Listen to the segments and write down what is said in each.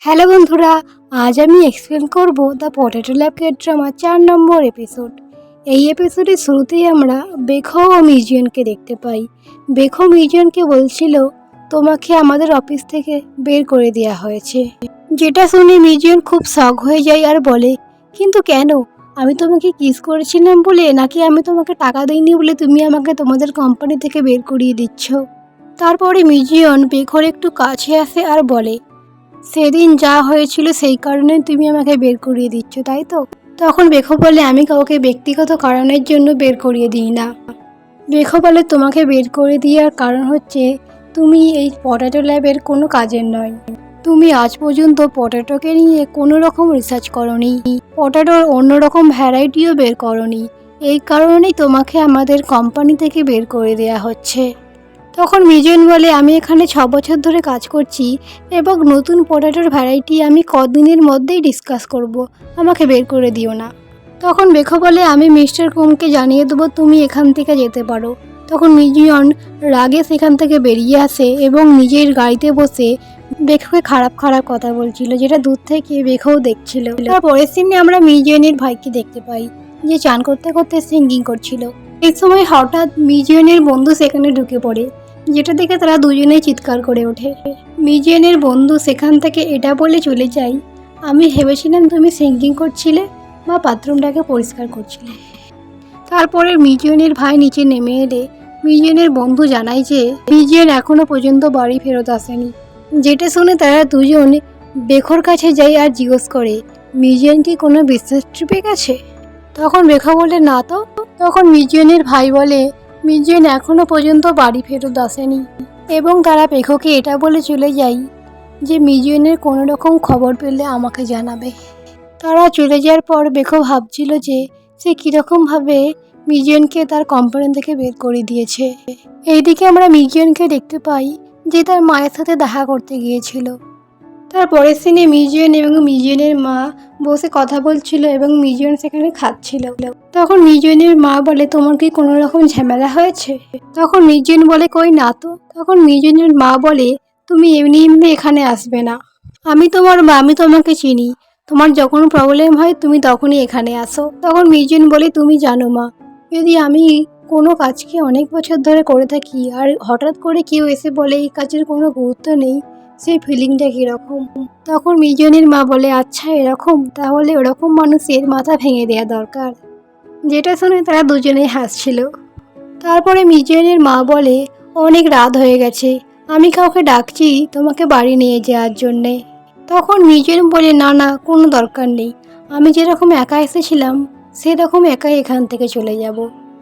Hello বন্ধুরা, আজ আমি এক্সপ্লেন করব the potato lab K drama 4 number episode. এই এপিসোডের শুরুতেই আমরা বেখো ও মিজিয়নকে দেখতে পাই। বেখো মিজিয়নকে বলছিল তোমাকে আমাদের অফিস থেকে বের করে দেওয়া হয়েছে, যেটা শুনে মিজিয়ন খুব শক হয়ে যায় আর বলে, কিন্তু কেন? আমি তোমাকে কিস করেছিলাম বলে, নাকি আমি তোমাকে টাকা দিইনি বলে তুমি আমাকে তোমাদের কোম্পানি থেকে বের করিয়ে দিচ্ছ? তারপরে মিজিয়ন বেখোর একটু কাছে আসে আর বলে, সেদিন যা হয়েছিল সেই কারণে তুমি আমাকে বের করিয়ে দিচ্ছ, তাই তো? তখন বেখো বলে, আমি কাউকে ব্যক্তিগত কারণের জন্য বের করিয়ে দিই না। বেখো বলে, তোমাকে বের করে দেওয়ার কারণ হচ্ছে তুমি এই পটেটো ল্যাবের কোনো কাজের নয়। তুমি আজ পর্যন্ত পটেটোকে নিয়ে কোনো রকম রিসার্চ করনি, পটেটোর অন্যরকম ভ্যারাইটিও বের করনি। এই কারণেই তোমাকে আমাদের কোম্পানি থেকে বের করে দেওয়া হচ্ছে। তখন মিজিয়ন বলে, আমি এখানে 6 বছর ধরে কাজ করছি এবং নতুন পটেটোর ভ্যারাইটি আমি কদিনের মধ্যেই ডিসকাস করব, আমাকে বের করে দিও না। তখন বেখো বলে, আমি মিস্টার কুমকে জানিয়ে দেবো তুমি এখান থেকে যেতে পারো। তখন মিজিয়ন রাগে সেখান থেকে বেরিয়ে আসে এবং নিজের গাড়িতে বসে বেখোকে খারাপ খারাপ কথা বলছিল, যেটা দূর থেকে বেখোও দেখছিল। তারপরের সিনে আমরা মিজিয়নের ভাইকে দেখতে পাই, যে চান করতে করতে সিঙ্গিং করছিল। এই সময় হঠাৎ মিজিয়নের বন্ধু সেখানে ঢুকে পড়ে, যেটা দেখে তারা দুজনেই চিৎকার করে ওঠে। মিজিয়নের বন্ধু সেখান থেকে এটা বলে চলে যায়, আমি ভেবেছিলাম তুমি সিঙ্গিং করছিলে বা বাথরুমটাকে পরিষ্কার করছিলে। তারপরে মিজিয়নের ভাই নিচে নেমে এলে মিজিয়নের বন্ধু জানায় যে মিজিয়ন এখনো পর্যন্ত বাড়ি ফেরত আসেনি। যেটা শুনে তারা দুজন বেখোর কাছে যায় আর জিজ্ঞেস করে, মিজিয়ন কি কোনো বিজনেস ট্রিপে গেছে? তখন বেখো বলে, না তো। তখন মিজিয়নের ভাই বলে, মিজিয়ন এখনো পর্যন্ত বাড়ি ফেরত আসেনি এবং তারা বেখোকে এটা বলে চলে যায় যে মিজিয়নের কোনো রকম খবর পেলে আমাকে জানাবে। তারা চলে যাওয়ার পর বেখো ভাবছিল যে সে কীরকমভাবে মিজিয়নকে তার কোম্পানি থেকে বের করে দিয়েছে। এইদিকে আমরা মিজিয়নকে দেখতে পাই যে তার মায়ের সাথে দেখা করতে গিয়েছিল। তারপরের সিনে মিজিয়ন এবং মিজিয়নের মা বসে কথা বলছিল এবং মিজিয়ন সেখানে খাচ্ছিল। তখন মিজিয়নের মা বলে, তোমার কি কোনো রকম ঝামেলা হয়েছে? তখন মিজিয়ন বলে, কই না তো। তখন মিজিয়নের মা বলে, তুমি এমনি এমনি এখানে আসবে না, আমি তোমার মা, আমি তোমাকে চিনি, তোমার যখন প্রবলেম হয় তুমি তখনই এখানে আসো। তখন মিজিয়ন বলে, তুমি জানো মা, যদি আমি কোনো কাজকে অনেক বছর ধরে করে থাকি আর হঠাৎ করে কেউ এসে বলে এই কাজের কোনো গুরুত্ব নেই, সেই ফিলিংটা কীরকম? তখন মিজিয়নের মা বলে, আচ্ছা এরকম, তাহলে ওরকম মানুষের মাথা ভেঙে দেওয়া দরকার। যেটা শুনে তারা দুজনেই হাসছিল। তারপরে মিজিয়নের মা বলে, অনেক রাত হয়ে গেছে, আমি কাউকে ডাকছি তোমাকে বাড়ি নিয়ে যাওয়ার জন্যে। তখন মিজিয়ন বলে, না না, কোনো দরকার নেই, আমি যেরকম একা এসেছিলাম সেরকম একাই এখান থেকে চলে যাব,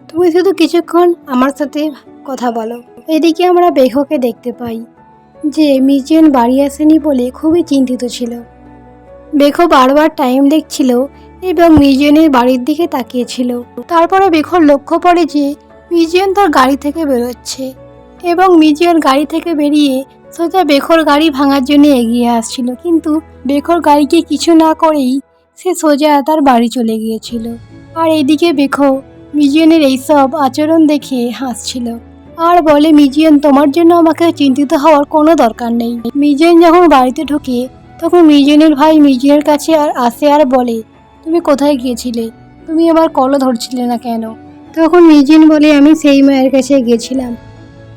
তুমি শুধু কিছুক্ষণ আমার সাথে কথা বলো। এদিকে আমরা বেখোকে দেখতে পাই যে মিজিয়ন বাড়ি আসেনি বলে খুবই চিন্তিত ছিল। বেখো বারবার টাইম দেখছিল এবং মিজিয়নের বাড়ির দিকে তাকিয়েছিল। তারপরে বেখোর লক্ষ্য পড়ে যে মিজিয়ন তার গাড়ি থেকে বেরোচ্ছে এবং মিজিয়ন গাড়ি থেকে বেরিয়ে সোজা বেখোর গাড়ি ভাঙার জন্য এগিয়ে আসছিল, কিন্তু বেখোর গাড়িকে কিছু না করেই সে সোজা তার বাড়ি চলে গিয়েছিল। আর এদিকে বেখো মিজিয়নের এইসব আচরণ দেখে হাসছিল আর বলে, মিজিয়ন, তোমার জন্য আমাকে চিন্তিত হওয়ার কোনো দরকার নেই। মিজিয়ন যখন বাড়িতে ঢোকে তখন মিজিয়নের ভাই মিজিয়নের কাছে আসে আর বলে, তুমি কোথায় গিয়েছিলে? তুমি আবার কলও ধরছিলে না কেন? তখন মিজিয়ন বলে, আমি সেই মায়ের কাছে গিয়েছিলাম।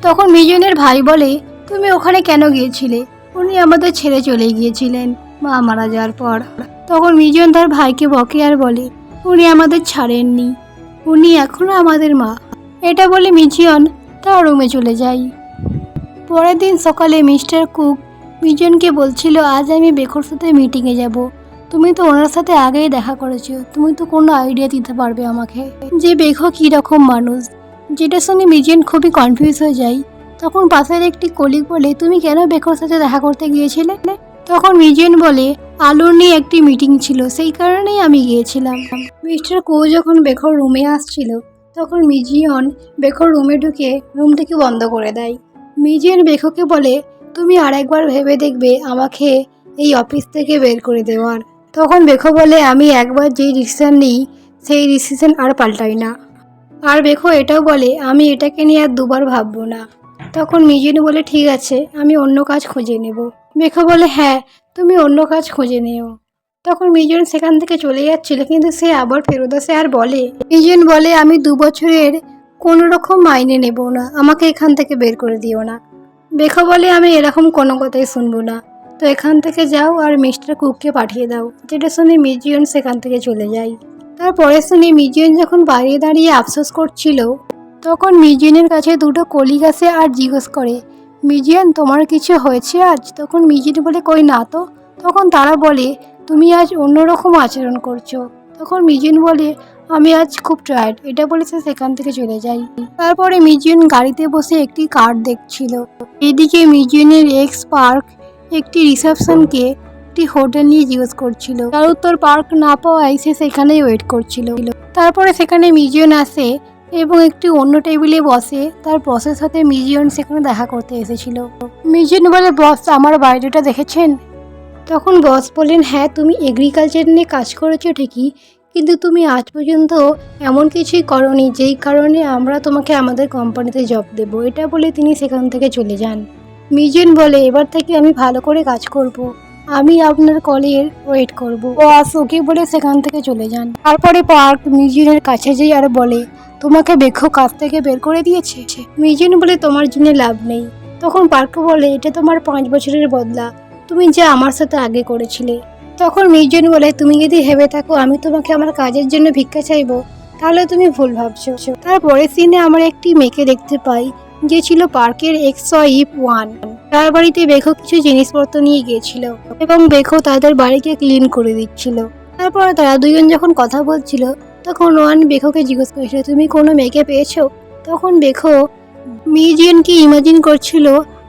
তখন মিজিয়নের ভাই বলে, তুমি ওখানে কেন গিয়েছিলে? উনি আমাদের ছেড়ে চলে গিয়েছিলেন মা মারা যাওয়ার পর। তখন মিজিয়ন তার ভাইকে বকে আর বলে, উনি আমাদের ছাড়েননি, উনি এখনও আমাদের মা। এটা বলে মিজিয়ন তার রুমে চলে যায়। পরের দিন সকালে মিস্টার কুক মিজিয়নকে বলছিল, আজ আমি বেখোর সাথে মিটিংয়ে যাব, তুমি তো ওনার সাথে আগেই দেখা করেছো, তুমি তো কোনো আইডিয়া দিতে পারবে আমাকে যে বেখো কীরকম মানুষ? যেটা শুনে মিজিয়ন খুবই কনফিউজ হয়ে যায়। তখন পাশের একটি কলিগ বলে, তুমি কেন বেখোর সাথে দেখা করতে গিয়েছিলে? তখন মিজিয়ন বলে, আলুর নিয়ে একটি মিটিং ছিল, সেই কারণেই আমি গিয়েছিলাম। মিস্টার কো যখন বেখোর রুমে আসছিল তখন মিজিয়ন বেখোর রুমে ঢুকে রুমটিকে বন্ধ করে দেয়। মিজিয়ন বেখোকে বলে, তুমি আরেকবার ভেবে দেখবে আমাকে এই অফিস থেকে বের করে দেওয়ার। তখন বেখো বলে, আমি একবার যেই ডিসিশন নিই সেই ডিসিশন আর পাল্টাই না। আর বেখো এটাও বলে, আমি এটাকে নিয়ে আর দুবার ভাববো না। তখন মিজিয়ন বলে, ঠিক আছে, আমি অন্য কাজ খুঁজে নেব। বেখো বলে, হ্যাঁ, তুমি অন্য কাজ খুঁজে নিও। তখন মিজুন সেখান থেকে চলে যাচ্ছিল, কিন্তু সে আবার ফেরত আসে আর বলে, মিজুন বলে, আমি 2 বছরের কোনো রকম মাইনে নেব না, আমাকে এখান থেকে বের করে দিও না। বেখো বলে, আমি এরকম কোনো কথাই শুনবো না, তো এখান থেকে যাও আর মিস্টার কুককে পাঠিয়ে দাও। যেটা শুনে মিজিয়ন সেখান থেকে চলে যায়। তারপরে শুনে মিজিয়ন যখন বাইরে দাঁড়িয়ে আফসোস করছিল, তখন মিজিয়নের কাছে 2টো কলিগ আসে আর জিজ্ঞেস করে, মিজিয়ন তোমার কিছু হয়েছে আজ? তখন মিজিয়ন বলে, কই না তো। তখন তারা বলে, তুমি আজ অন্যরকম আচরণ করছো। তখন মিজিয়ন বলে, আমি আজ খুব টায়ার্ড। এটা বলে সে সেখান থেকে চলে যায়। তারপরে মিজিয়ন গাড়িতে বসে একটি কার্ড দেখছিল। এদিকে মিজিয়নের এক্স পার্ক একটি রিসেপশনকে একটি হোটেল নিয়ে জিজ্ঞেস করছিল। তার উত্তর পার্ক না পাওয়ায় সে সেখানেই ওয়েট করছিল। তারপরে সেখানে মিজিয়ন আসে এবং একটি অন্য টেবিলে বসে। তার বসের সাথে মিজিয়ন সেখানে দেখা করতে এসেছিল। মিজিয়ন বলে, বস আমার বাড়িটা দেখেছেন? তখন বস বলেন, হ্যাঁ তুমি এগ্রিকালচার নিয়ে কাজ করেছো ঠিকই, কিন্তু তুমি আজ পর্যন্ত এমন কিছুই করনি যেই কারণে আমরা তোমাকে আমাদের কোম্পানিতে জব দেবো। এটা বলে তিনি সেখান থেকে চলে যান। মিজেন বলে, এবার থেকে আমি ভালো করে কাজ করব, আমি আপনার কলের ওয়েট করব। বস ওকে বলে সেখান থেকে চলে যান। তারপরে পার্ক মিজেনের কাছে যেয়ে আর বলে, তোমাকে বেখো কাজ থেকে বের করে দিয়েছে। মিজেন বলে, তোমার জন্য লাভ নেই। তখন পার্ক বলে, এটা তোমার 5 বছরের বদলা, তুমি যা আমার সাথে আগে করেছিলে। তখন মিজেন বলে, তুমি যদি ভেবে থাকো আমি তোমাকে আমার কাজের জন্য ভিক্ষা চাইবো, তাহলে তুমি ভুল ভাবছো। তারপরে সিনে আমরা একটি মেয়েকে দেখতে পাই যে ছিল পার্কের XY1। তার বাড়িতে বেখো কিছু জিনিসপত্র নিয়ে গিয়েছিল এবং বেখো তাদের বাড়িকে ক্লিন করে দিচ্ছিল। তারপরে তারা দুজন যখন কথা বলছিল, তখন ওয়ান বেখোকে জিজ্ঞেস করেছিল, তুমি কোনো মেয়েকে পেয়েছো? তখন বেখো মিজিয়নকে ইমাজিন করছিল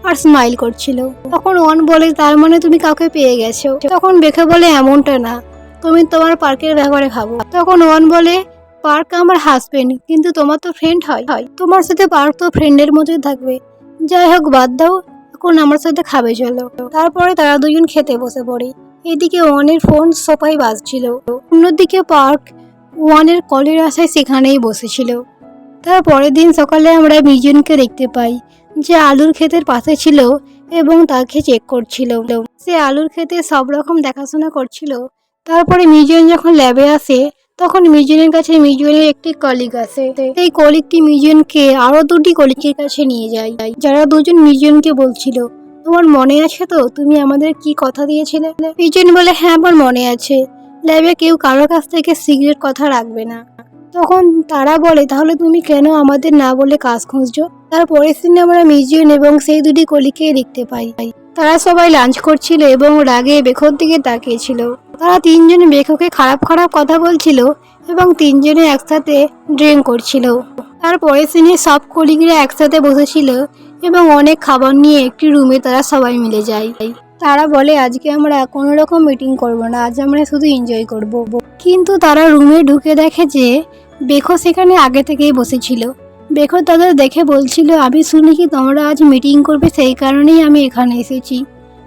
আর স্মাইল করছিল। তখন ওয়ান বলে, তার মানে তুমি কাউকে পেয়ে গেছো। তখন বেখো বলে, এমনটা না, তুমি তোমার পার্কের ব্যাপারে ভাবো। তখন ওয়ান বলে, পার্ক আমার হাজবেন্ড, কিন্তু তোমার তো ফ্রেন্ড হয়, তোমার সাথে পার্ক তো ফ্রেন্ডের মতোই থাকবে। যাই হোক বাদ দাও, এখন আমার সাথে খাবে চলো। তারপরে তারা দুজন খেতে বসে পড়ে। এদিকে ওয়ানের ফোন সোফায় বাজছিল, অন্যদিকে পার্ক ওয়ানের কলের আশায় সেখানেই বসেছিল। তার পরের দিন সকালে আমরা মিজুনকে দেখতে পাই যে আলুর ক্ষেতের পাশে ছিল এবং তাকে চেক করছিল। সে আলুর ক্ষেতে সব রকম দেখাশোনা করছিল। তারপরে মিজুন যখন ল্যাবে আসে, তখন মিজুনের কাছে মিজুনের একটি কলিগ আসে। এই কলিগটি মিজুনকে আরো 2টি কলিগের কাছে নিয়ে যায়, যারা দুজন মিজুনকে বলছিল, তোমার মনে আছে তো তুমি আমাদের কি কথা দিয়েছিলে? মিজুন বলে, হ্যাঁ আমার মনে আছে, ল্যাবে কেউ কারোর কাছ থেকে সিগারেট কথা রাখবে না। তখন তারা বলে, তাহলে তুমি কেন আমাদের না বলে কাজ খুঁজছো? তারপরের দিন আমরা মিজুন এবং সেই 2টি কলিগকে দেখতে পাই। তারা সবাই লাঞ্চ করছিল এবং রাগে বেখোর দিকে তাকিয়েছিল। তারা 3জন বেখোকে খারাপ খারাপ কথা বলছিল এবং 3জনে একসাথে ড্রিঙ্ক করছিল। তারপরের দিনে সব কলিগরা একসাথে বসেছিল এবং অনেক খাবার নিয়ে একটি রুমে তারা সবাই মিলে যায়। তারা বলে, আজকে আমরা কোনো রকম মিটিং করব না, আজ আমরা শুধু এনজয় করব। কিন্তু তারা রুমে ঢুকে দেখে যে বেখো সেখানে আগে থেকেই বসেছিল। বেখো তাদের দেখে বলছিল, আমি শুনি কি তোমরা আজ মিটিং করবে, সেই কারণেই আমি এখানে এসেছি।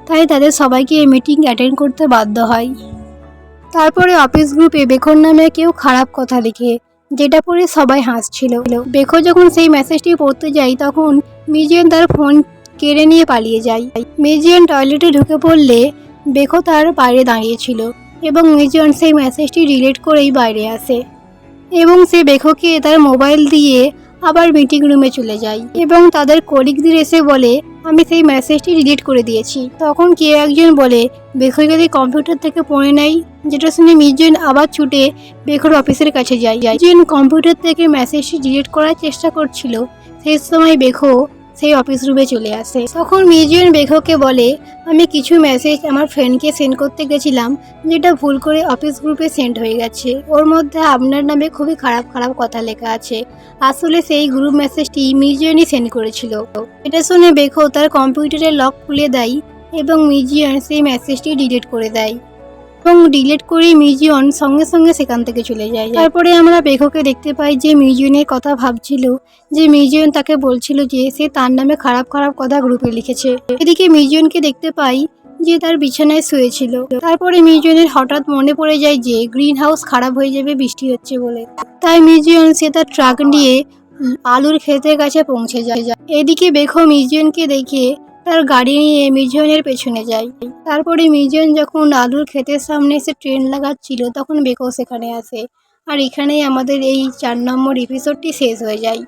তাই তাদের সবাইকে এই মিটিং অ্যাটেন্ড করতে বাধ্য হয়। তারপরে অফিস গ্রুপে বেখোর নামে কেউ খারাপ কথা লিখে, যেটা পড়ে সবাই হাসছিল। বেখো যখন সেই মেসেজটি পড়তে যায়, তখন মিজিয়ন তার ফোন কেড়ে নিয়ে পালিয়ে যায়। মিজিয়ন টয়লেটে ঢুকে পড়লে বেখো তার বাইরে দাঁড়িয়েছিল এবং মিজিয়ন সেই মেসেজটি ডিলিট করেই বাইরে আসে এবং সে বেখোকে তার মোবাইল দিয়ে আবার মিটিং রুমে চলে যায় এবং তাদের কলিগদের এসে বলে, আমি সেই মেসেজটি ডিলিট করে দিয়েছি। তখন কে একজন বলে, বেখো যদি কম্পিউটার থেকে পড়ে নেয়, যেটা শুনে মিজুন আবার ছুটে বেখোর অফিসের কাছে যায়। মিজুন কম্পিউটার থেকে মেসেজটি ডিলিট করার চেষ্টা করছিল, সেই সময় বেখো সেই অফিস রুমে চলে আসে। তখন মিজুন বেখোকে বলে, আমি কিছু মেসেজ আমার ফ্রেন্ডকে সেন্ড করতে গেছিলাম, যেটা ভুল করে অফিস গ্রুপে সেন্ড হয়ে গেছে। ওর মধ্যে আপনার নামে খুবই খারাপ খারাপ কথা লেখা আছে। আসলে সেই গ্রুপ মেসেজটি মিজিয়নই সেন্ড করেছিল। এটা শুনে বেখো তার কম্পিউটারের লক খুলে দেয় এবং মিজিয়ন সেই মেসেজটি ডিলিট করে দেয় এবং ডিলিট করে মিজিয়ন সঙ্গে সঙ্গে সেখান থেকে চলে যায়। তারপরে আমরা বেখোকে দেখতে পাই যে মিজিয়নের কথা ভাবছিল, যে মিজিয়ন তাকে বলছিল যে সে তার নামে খারাপ খারাপ কথা গ্রুপে লিখেছে। এদিকে মিজিয়নকে দেখতে পাই যে তার বিছানায় শুয়েছিল। তারপরে মিজিয়নের হঠাৎ মনে পড়ে যায় যে গ্রিন হাউস খারাপ হয়ে যাবে বৃষ্টি হচ্ছে বলে। তাই মিজিয়ন সে তার ট্রাক নিয়ে আলুর ক্ষেতের কাছে পৌঁছে যায়। এদিকে বেখো মিজিয়নকে দেখে তার গাড়ি নিয়ে মিজিয়নের পেছনে যায়। তারপরে মিজিয়ন যখন আলুর ক্ষেতের সামনে এসে ট্রেন লাগাচ্ছিল তখন বেকো সেখানে আসে। আর এখানেই আমাদের এই 4 নম্বর এপিসোডটি শেষ হয়ে যায়।